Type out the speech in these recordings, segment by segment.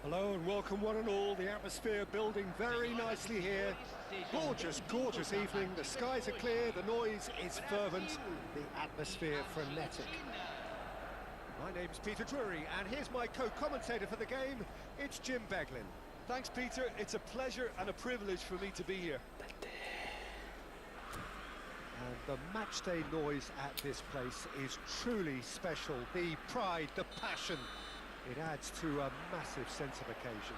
Hello and welcome one and all. The atmosphere building very nicely here. Gorgeous, gorgeous evening. The skies are clear, the noise is fervent, the atmosphere frenetic. My name's Peter Drury and here's my co-commentator for the game. It's Jim Beglin. Thanks, Peter. It's a pleasure and a privilege for me to be here. And the matchday noise at this place is truly special. The pride, the passion. It adds to a massive sense of occasion.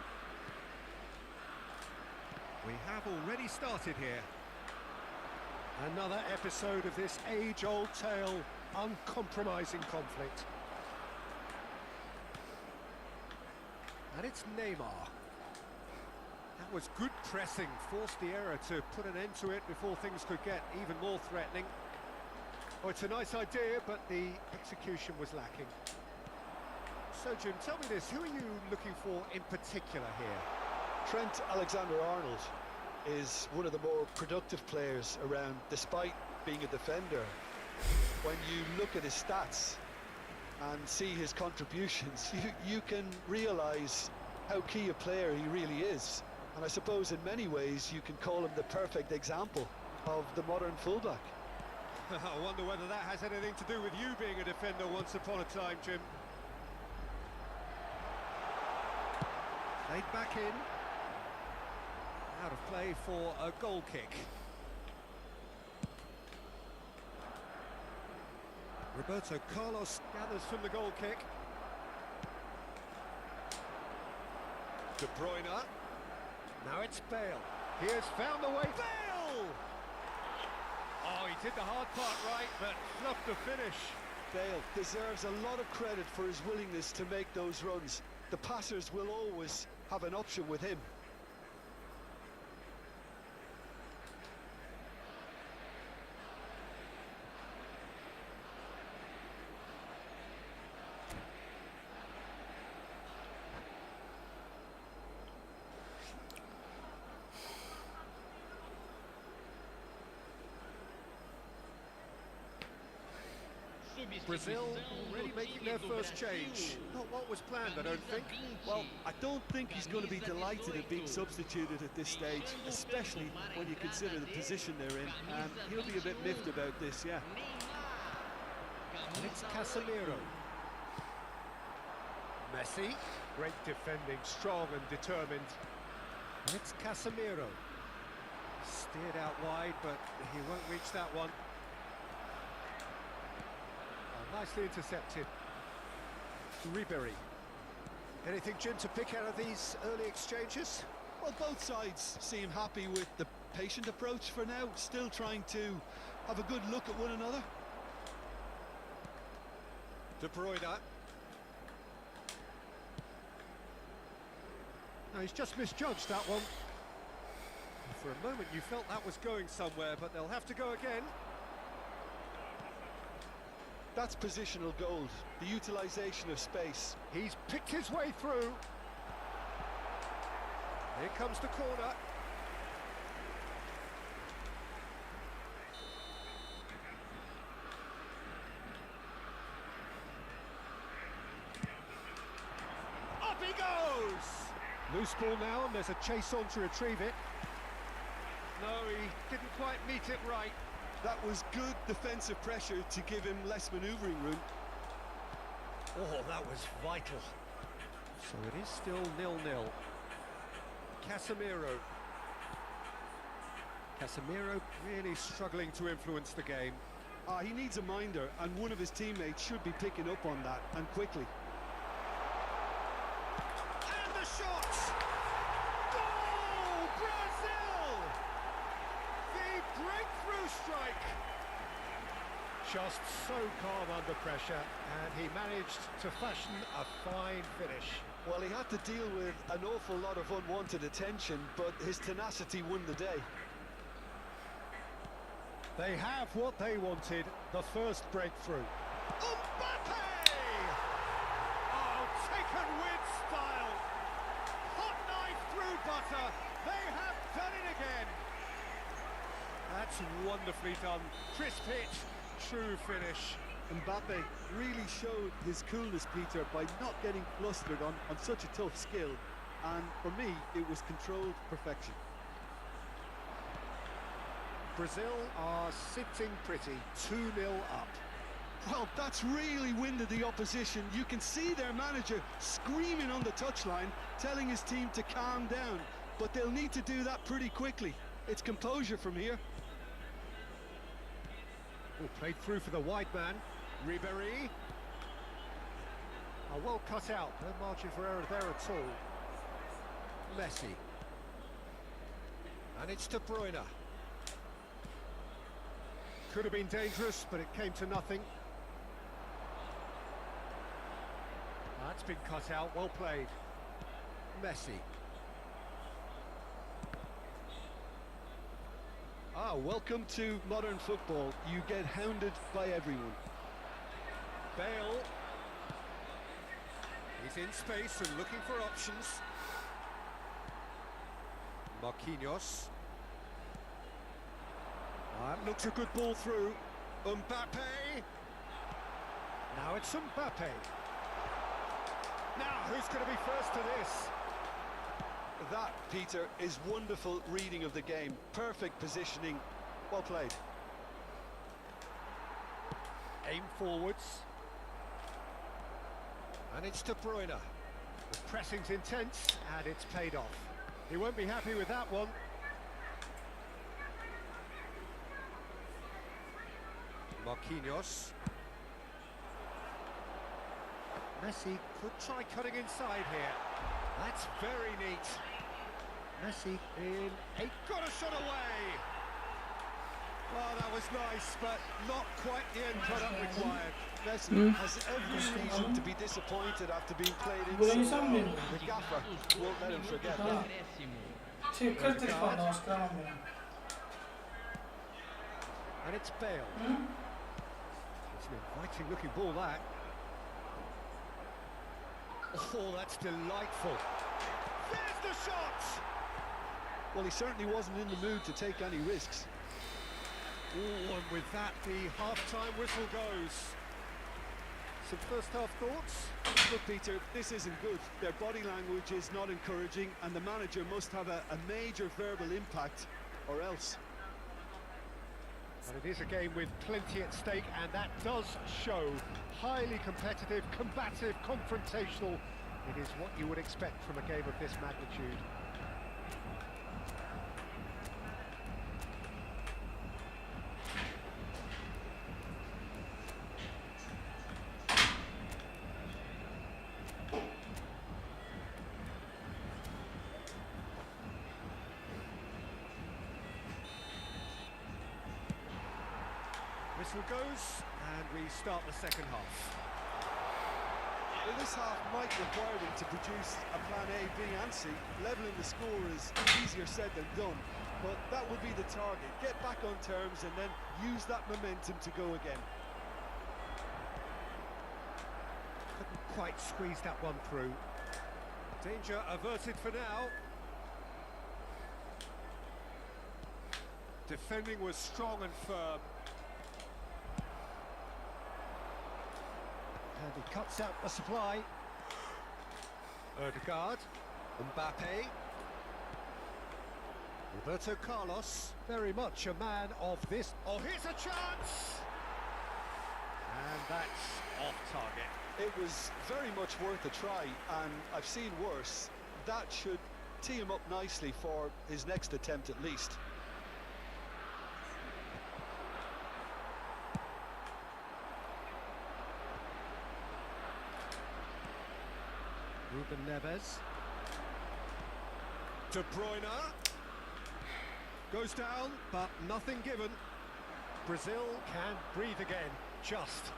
We have already started here. Another episode of this age-old tale, uncompromising conflict. And it's Neymar. That was good pressing, forced the error to put an end to it before things could get even more threatening. Oh, it's a nice idea, but the execution was lacking. So, Jim, tell me this, who are you looking for in particular here? Trent Alexander-Arnold is one of the more productive players around, despite being a defender. When you look at his stats and see his contributions, you can realise how key a player he really is. And I suppose in many ways you can call him the perfect example of the modern fullback. I wonder whether that has anything to do with you being a defender once upon a time, Jim. Played back in. Out of play for a goal kick. Roberto Carlos gathers from the goal kick. De Bruyne. Now it's Bale. He has found the way. Bale! Oh, he did the hard part right, but fluffed the finish. Bale deserves a lot of credit for his willingness to make those runs. The passers will always have an option with him. Brazil already making their first change. Not what was planned, I don't think. Well, I don't think he's going to be delighted at being substituted at this stage, especially when you consider the position they're in. He'll be a bit miffed about this, yeah. And it's Casemiro. Messi. Great defending, strong and determined. And it's Casemiro. Steered out wide, but he won't reach that one. Nicely intercepted. Ribery. Anything, Jim, to pick out of these early exchanges? Well, both sides seem happy with the patient approach for now, still trying to have a good look at one another. De Bruyne. No, he's just misjudged that one. For a moment you felt that was going somewhere, but they'll have to go again. That's positional gold, the utilisation of space. He's picked his way through. Here comes the corner. Up he goes! Loose ball now, and there's a chase on to retrieve it. No, he didn't quite meet it right. That was good defensive pressure to give him less manoeuvring room. Oh, that was vital. So it is still 0-0. Casemiro. Casemiro really struggling to influence the game. He needs a minder, and one of his teammates should be picking up on that, and quickly. And the shot! Goal! Brazil! The breakthrough strike! Just so calm under pressure, and he managed to fashion a fine finish. Well, he had to deal with an awful lot of unwanted attention, but his tenacity won the day. They have what they wanted, the first breakthrough. Mbappe! Oh, taken with style. Hot knife through butter. They have done it again. That's wonderfully done. Crisp hit, true finish. Mbappe really showed his coolness, Peter, by not getting flustered on such a tough skill. and for me, it was controlled perfection. Brazil are sitting pretty, 2-0 up. Well, that's really winded the opposition. You can see their manager screaming on the touchline, telling his team to calm down, but they'll need to do that pretty quickly. It's composure from here. Oh, played through for the wide man, Ribéry. Oh, well cut out, no margin for error there at all. Messi. And it's De Bruyne. Could have been dangerous, but it came to nothing. That's been cut out, well played. Messi. Welcome to modern football. You get hounded by everyone. Bale. He's in space and looking for options. Marquinhos. That looks a good ball through. Mbappe. Now it's Mbappe. Now, who's going to be first to this? That, Peter, is wonderful reading of the game. Perfect positioning. Well played. Aim forwards. And it's De Bruyne. The pressing's intense, and it's paid off. He won't be happy with that one. Marquinhos. Messi could try cutting inside here. That's very neat. Messi in. He got a shot away. Oh, that was nice, but not quite the end product required. Messi has every reason to be disappointed after being played in so well. The gaffer won't let him forget that. Sì, questo è il fondo, And it's Bale. It's an inviting looking ball, that. Oh, that's delightful. There's the shot! Well, he certainly wasn't in the mood to take any risks. Oh, and with that, the half-time whistle goes. Some first-half thoughts? Look, Peter, this isn't good. Their body language is not encouraging, and the manager must have a major verbal impact, or else. But it is a game with plenty at stake, and that does show. Highly competitive, combative, confrontational. It is what you would expect from a game of this magnitude. Whistle goes, and we start the second half. Well, this half might require them to produce a plan A, B and C. Levelling the score is easier said than done, but that will be the target. Get back on terms and then use that momentum to go again. Couldn't quite squeeze that one through. Danger averted for now. Defending was strong and firm. And he cuts out the supply. Odegaard, Mbappe, Roberto Carlos, very much a man of this. Oh, here's a chance! And that's off target. It was very much worth a try, and I've seen worse. That should tee him up nicely for his next attempt at least. Ruben Neves. De Bruyne. Goes down, but nothing given. Brazil can breathe again, just.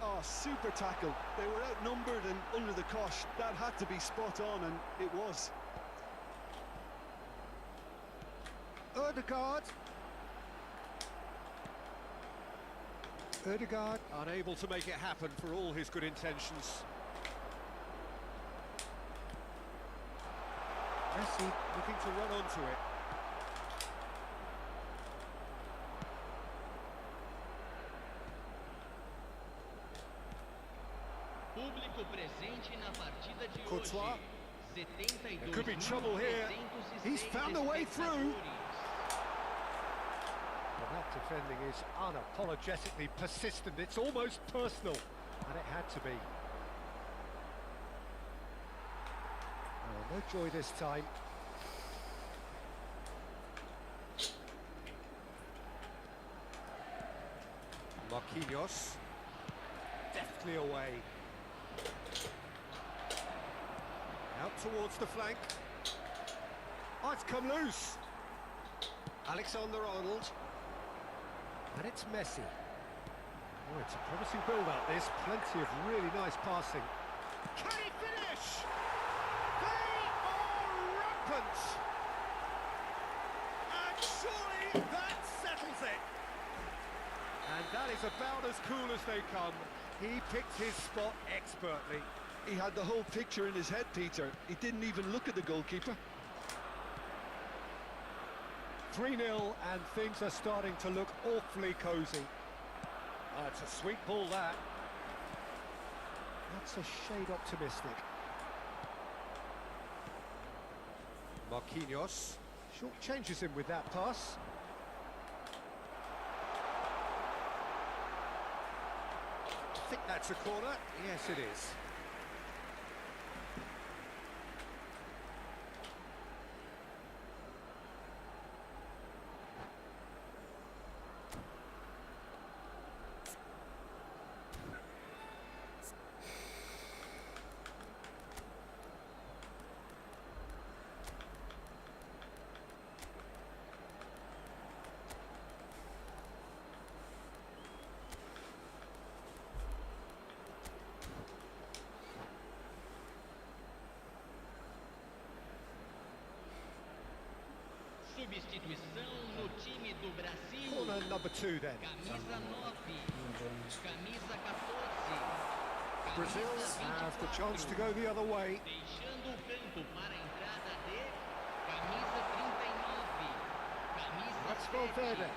Oh, super tackle. They were outnumbered and under the cosh. That had to be spot on, and it was. Odegaard. Odegaard unable to make it happen for all his good intentions. Messi looking to run onto it. Público presente na partida de Courtois. hoje. There could be trouble here. He's found a way through. Well, that defending is unapologetically persistent. It's almost personal, and it had to be. Oh, no joy this time. Marquinhos, deftly away. Out towards the flank. Oh, it's come loose. Alexander-Arnold. And it's Messi. Oh, it's a promising build-up, this. Plenty of really nice passing. Can he finish? They are rampant! And surely that settles it. And that is about as cool as they come. He picked his spot expertly. He had the whole picture in his head, Peter. He didn't even look at the goalkeeper. 3-0, and things are starting to look awfully cosy. Oh, it's a sweet ball, that. That's a shade optimistic. Marquinhos short changes him with that pass. I think that's a corner. Yes, it is. Substituição no time do Brasil. Corner number 2 then. Camisa 9, camisa 14. Brazil have the chance to go the other way. Deixando o campo para a entrada de camisa 39. Camisa That's 7. Valverde.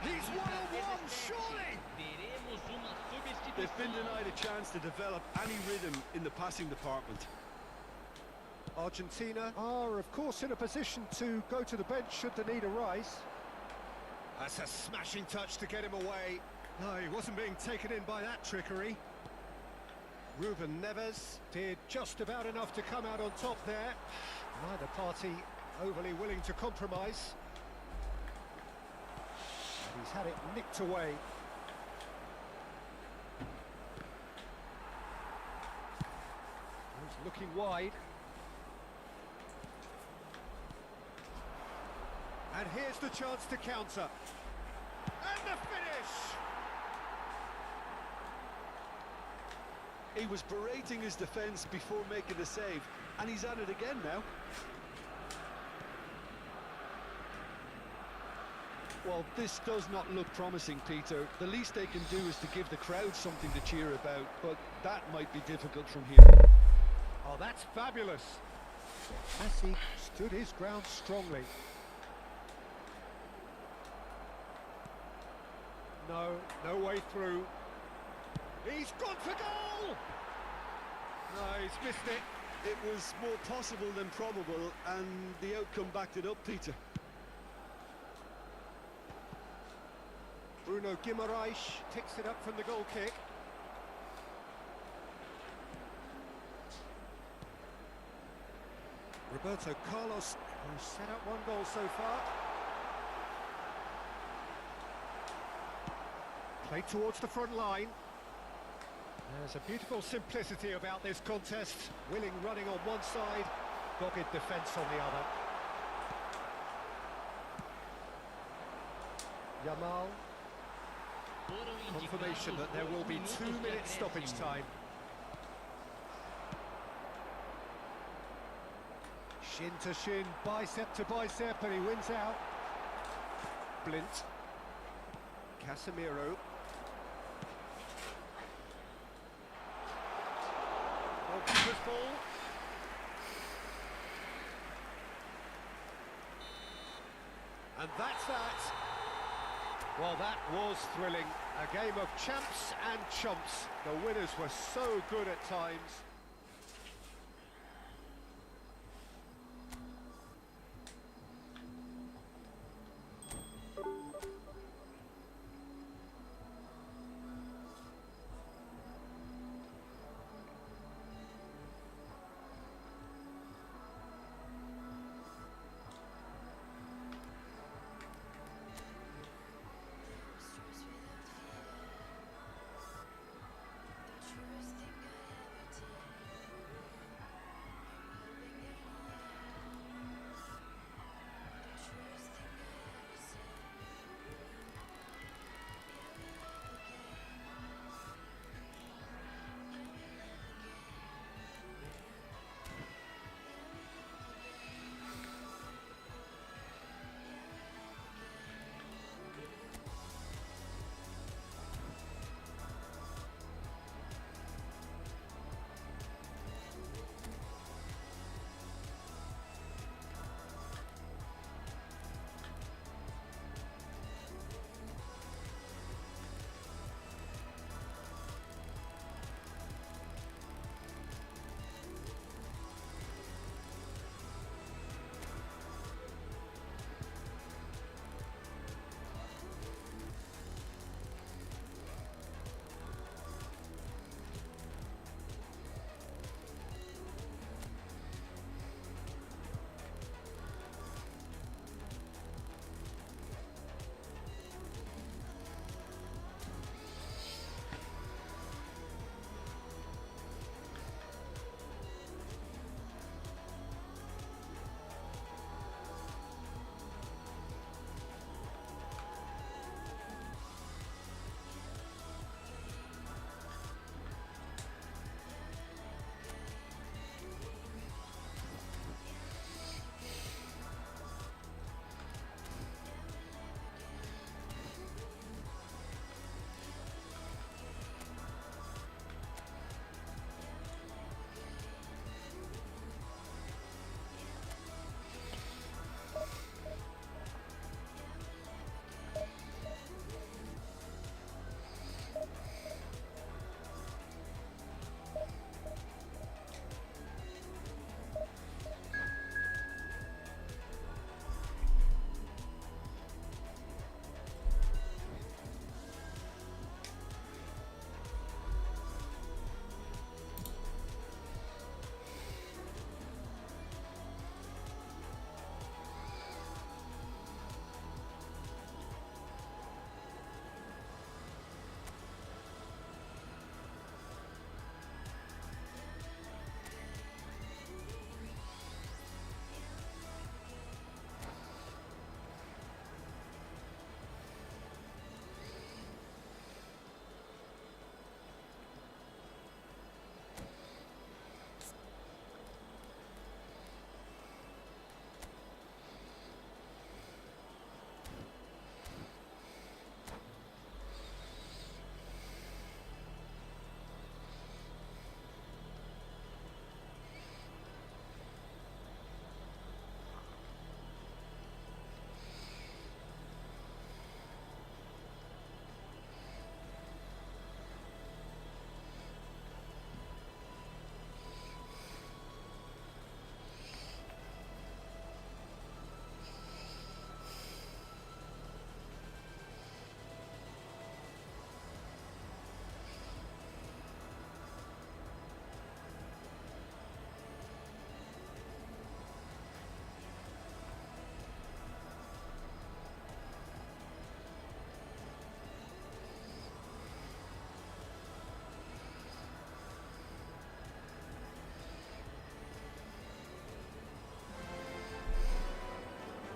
He's one-on-one, surely! Teremos uma substituição. They've been denied a chance to develop any rhythm in the passing department. Argentina are, of course, in a position to go to the bench should the need arise. That's a smashing touch to get him away. No, he wasn't being taken in by that trickery. Ruben Neves did just about enough to come out on top there. Neither party overly willing to compromise. He's had it nicked away. He's looking wide. And here's the chance to counter. And the finish! He was berating his defence before making the save, and he's at it again now. Well, this does not look promising, Peter. The least they can do is to give the crowd something to cheer about, but that might be difficult from here. Oh, that's fabulous. Messi stood his ground strongly. No way through. He's gone for goal! No, he's missed it. It was more possible than probable, and the outcome backed it up, Peter. Bruno Guimaraes picks it up from the goal kick. Roberto Carlos, who's set up one goal so far. Play towards the front line. There's a beautiful simplicity about this contest. Willing running on one side, dogged defence on the other. Yamal. Confirmation that there will be 2 minutes stoppage time. Shin to shin, bicep to bicep, and he wins out. Blint. Casemiro. Goalkeeper's ball. And that's that. Well, that was thrilling. A game of champs and chumps. The winners were so good at times.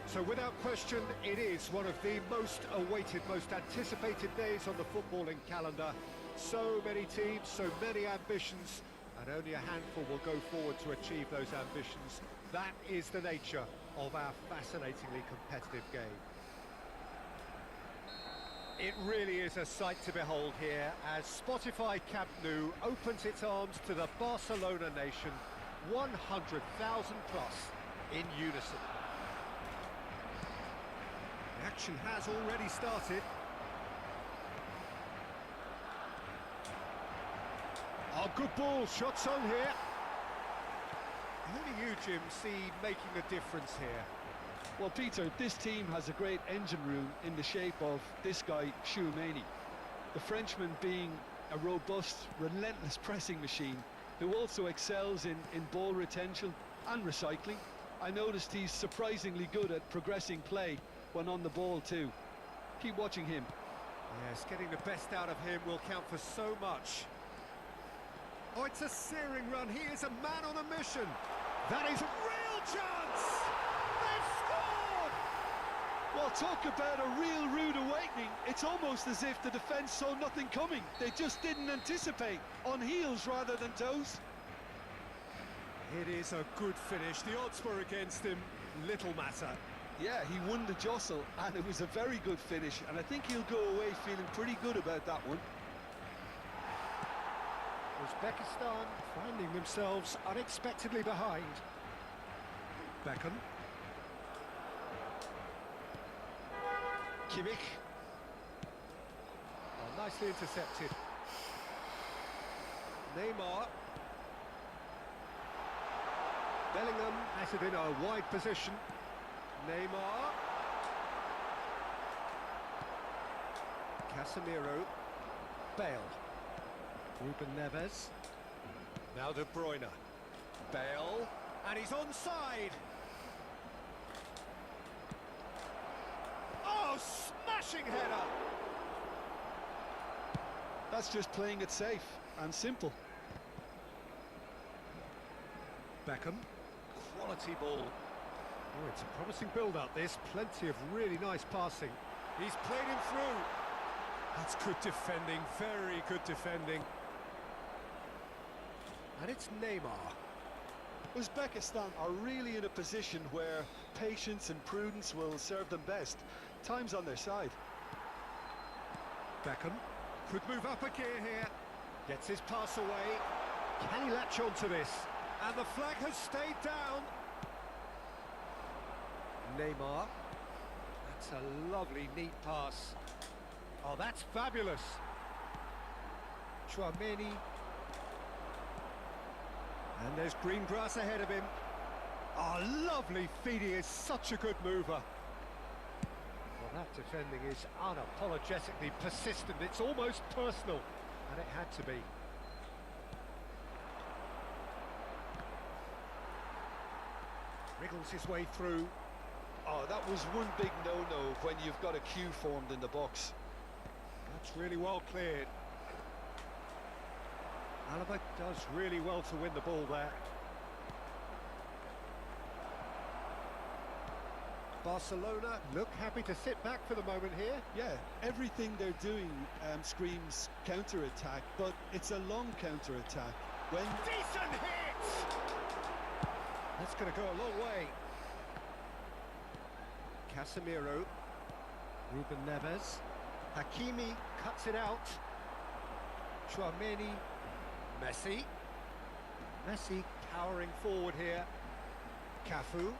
So without question, it is one of the most awaited, most anticipated days on the footballing calendar. So many teams, so many ambitions, and only a handful will go forward to achieve those ambitions. That is the nature of our fascinatingly competitive game. It really is a sight to behold here as Spotify Camp Nou opens its arms to the Barcelona nation, 100,000 plus in unison. The action has already started. Oh, good ball, shots on here. Who do you, Jim, see making a difference here? Well, Peter, this team has a great engine room in the shape of this guy, Tchouaméni. The Frenchman being a robust, relentless pressing machine who also excels in ball retention and recycling. I noticed he's surprisingly good at progressing play when on the ball too. Keep watching him. Yes, getting the best out of him will count for so much. Oh, it's a searing run. He is a man on a mission. That is a real chance! They've scored! Well, talk about a real rude awakening. It's almost as if the defence saw nothing coming. They just didn't anticipate. On heels rather than toes. It is a good finish. The odds were against him. Little matter. Yeah, he won the jostle, and it was a very good finish, and I think he'll go away feeling pretty good about that one. Uzbekistan finding themselves unexpectedly behind. Beckham. Kimmich. Oh, nicely intercepted. Neymar. Bellingham has it in a wide position. Neymar. Casemiro. Bale. Ruben Neves. Now De Bruyne. Bale. And he's onside. Oh, smashing header. That's just playing it safe and simple. Beckham. Quality ball. Oh, it's a promising build-up, this. Plenty of really nice passing. He's played him through. That's good defending, very good defending. And it's Neymar. Uzbekistan are really in a position where patience and prudence will serve them best. Time's on their side. Beckham could move up a gear here. Gets his pass away. Can he latch onto this? And the flag has stayed down. Neymar. That's a lovely, neat pass. Oh, that's fabulous. Tchouaméni. And there's green grass ahead of him. Oh, lovely feed. He is such a good mover. Well, that defending is unapologetically persistent. It's almost personal. And it had to be. Wriggles his way through. Oh, that was one big no-no when you've got a queue formed in the box. That's really well cleared. Alaba does really well to win the ball there. Barcelona look happy to sit back for the moment here. Yeah, everything they're doing screams counter-attack, but it's a long counter-attack. When Decent hit! That's going to go a long way. Casemiro. Ruben Neves. Hakimi cuts it out. Tchouaméni. Messi. Messi powering forward here. Cafu.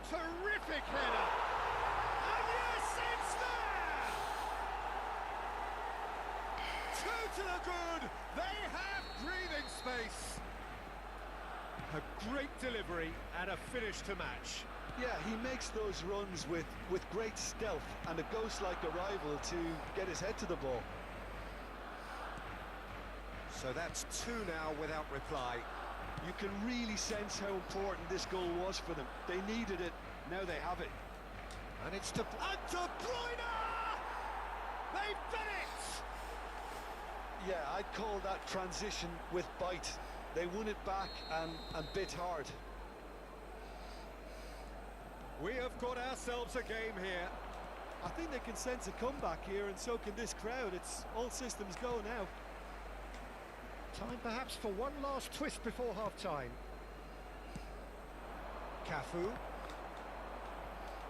Terrific header! And yes, it's there! Two to the good! They have breathing space! A great delivery and a finish to match. Yeah, he makes those runs with great stealth and a ghost-like arrival to get his head to the ball. So that's two now without reply. You can really sense how important this goal was for them. They needed it, now they have it. And it's De Bruyne! They've done it! Yeah, I'd call that transition with bite. They won it back and bit hard. We have got ourselves a game here. I think they can sense a comeback here, and so can this crowd. It's all systems go now. Time perhaps for one last twist before half-time. Cafu.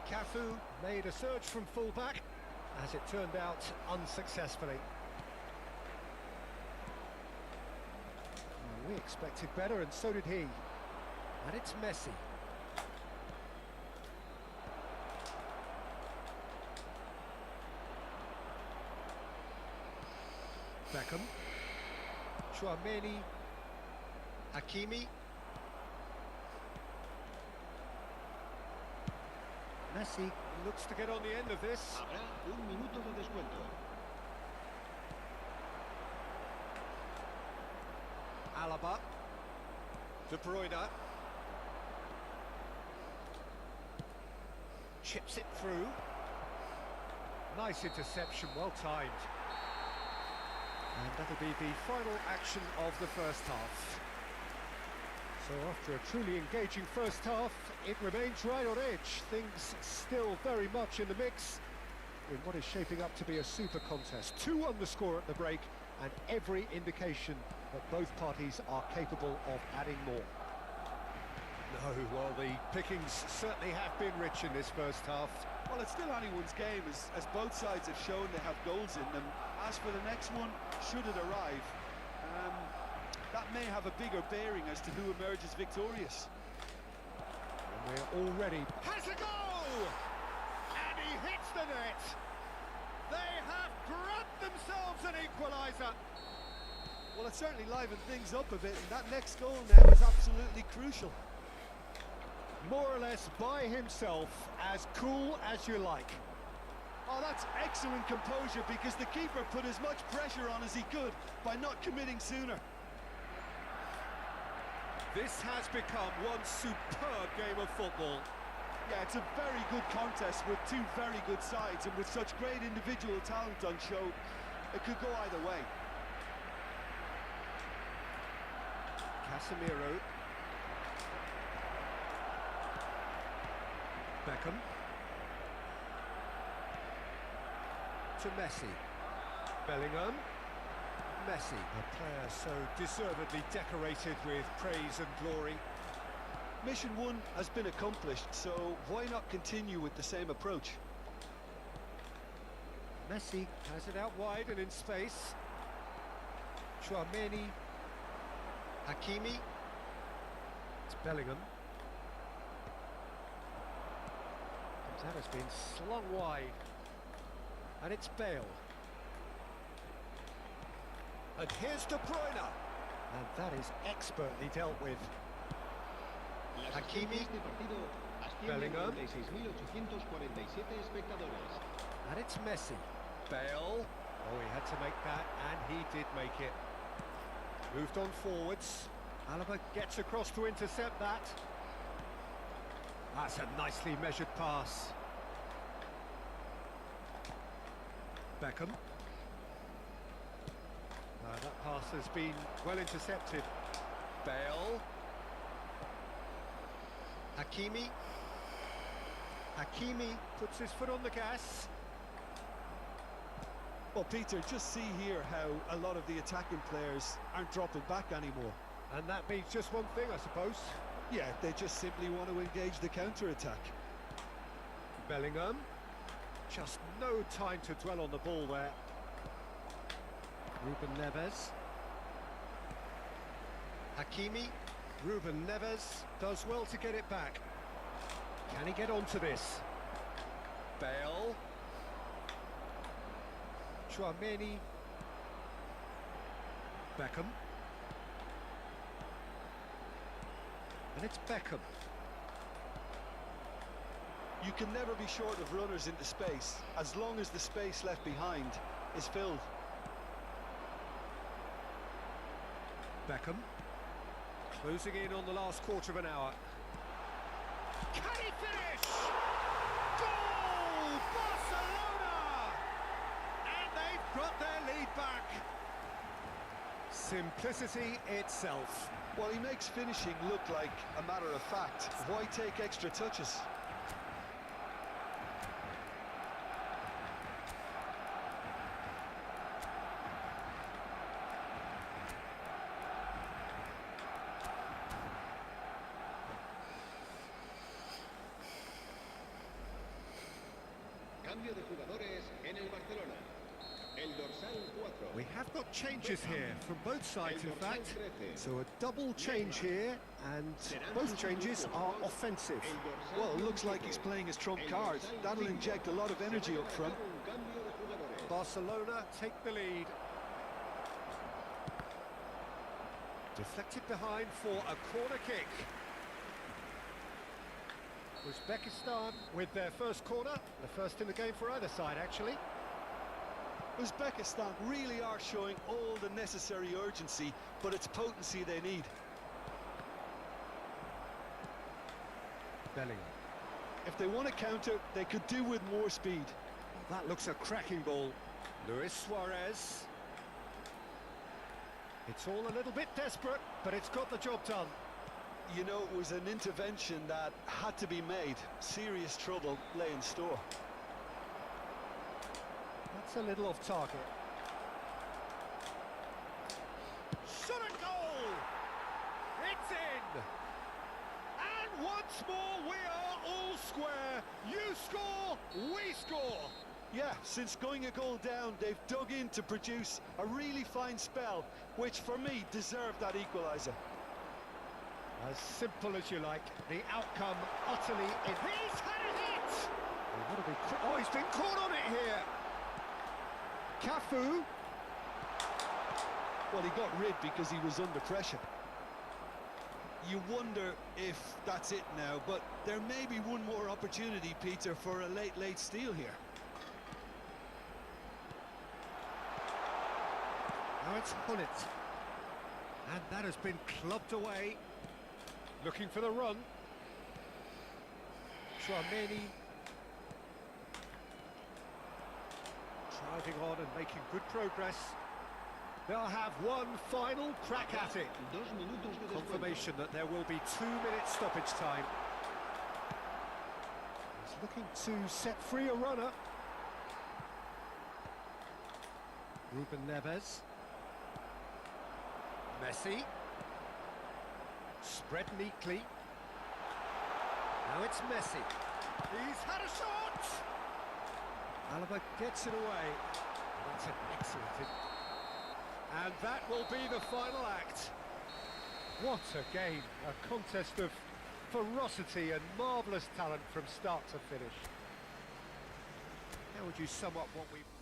Cafu made a surge from full-back, as it turned out unsuccessfully. We expected better, and so did he. And it's Messi. Beckham. Chouameni. Hakimi. Messi looks to get on the end of this. Habrá un minuto de descuento. Alaba. De Bruyne. Chips it through. Nice interception, well timed. And that'll be the final action of the first half. So after a truly engaging first half, it remains right on edge. Things still very much in the mix in what is shaping up to be a super contest. 2 on the score at the break, and every indication that both parties are capable of adding more. No, well, the pickings certainly have been rich in this first half. Well, it's still anyone's game, as both sides have shown they have goals in them. As for the next one, should it arrive, that may have a bigger bearing as to who emerges victorious. And we're already... Has a goal! And he hits the net! They have grabbed themselves an equaliser! Well, it certainly livened things up a bit, and that next goal now is absolutely crucial. More or less by himself, as cool as you like. Oh, that's excellent composure, because the keeper put as much pressure on as he could by not committing sooner. This has become one superb game of football. Yeah, it's a very good contest with 2 very good sides, and with such great individual talent on show, it could go either way. Casemiro. Beckham. To Messi. Bellingham. Messi, a player so deservedly decorated with praise and glory. Mission 1 has been accomplished, so why not continue with the same approach? Messi has it out wide and in space. Chouameni. Hakimi. It's Bellingham. That has been slung wide. And it's Bale. And here's De Bruyne. And that is expertly dealt with. Hakimi. Bellingham. And it's Messi. Bale. Oh, he had to make that, and he did make it. Moved on forwards. Alaba gets across to intercept that. That's a nicely measured pass. Beckham. That pass has been well intercepted. Bale. Hakimi. Hakimi puts his foot on the gas. Well, Peter, just see here how a lot of the attacking players aren't dropping back anymore. And that means just one thing, I suppose. Yeah, they just simply want to engage the counter-attack. Bellingham. Just no time to dwell on the ball there. Ruben Neves. Hakimi. Ruben Neves does well to get it back. Can he get onto this? Bale. Chouameni. Beckham. And it's Beckham. You can never be short of runners into space, as long as the space left behind is filled. Beckham. Closing in on the last quarter of an hour. Can he finish? Goal! Barcelona! And they've got their lead back. Simplicity itself. Well, he makes finishing look like a matter of fact. Why take extra touches? Cambio de jugadores en el Barcelona. El dorsal 4. We have got changes here from both sides, in fact. So a double change here, and both changes are offensive. Well, it looks like he's playing his trump card. That'll inject a lot of energy up front. Barcelona take the lead. Deflected behind for a corner kick. Uzbekistan with their first corner, the first in the game for either side, actually. Uzbekistan really are showing all the necessary urgency, but it's potency they need. Bellingham. If they want to counter, they could do with more speed. That looks a cracking ball. Luis Suarez. It's all a little bit desperate, but it's got the job done. You know, it was an intervention that had to be made. Serious trouble lay in store. That's a little off target. Shot a goal! It's in! And once more we are all square. You score, we score. Yeah, since going a goal down, they've dug in to produce a really fine spell, which for me deserved that equaliser. As simple as you like, the outcome utterly in. He's had a hit! Oh, he's been caught on it here. Cafu. Well, he got rid because he was under pressure. You wonder if that's it now, but there may be one more opportunity, Peter, for a late steal here. Now it's Hullet. And that has been clubbed away. Looking for the run. Trameni. Driving on and making good progress. They'll have one final crack at it. Confirmation that there will be 2 minutes stoppage time. He's looking to set free a runner. Ruben Neves. Messi. Spread neatly. Now it's Messi. He's had a shot! Alaba gets it away. That's an excellent hit. And that will be the final act. What a game. A contest of ferocity and marvellous talent from start to finish. How would you sum up what we've...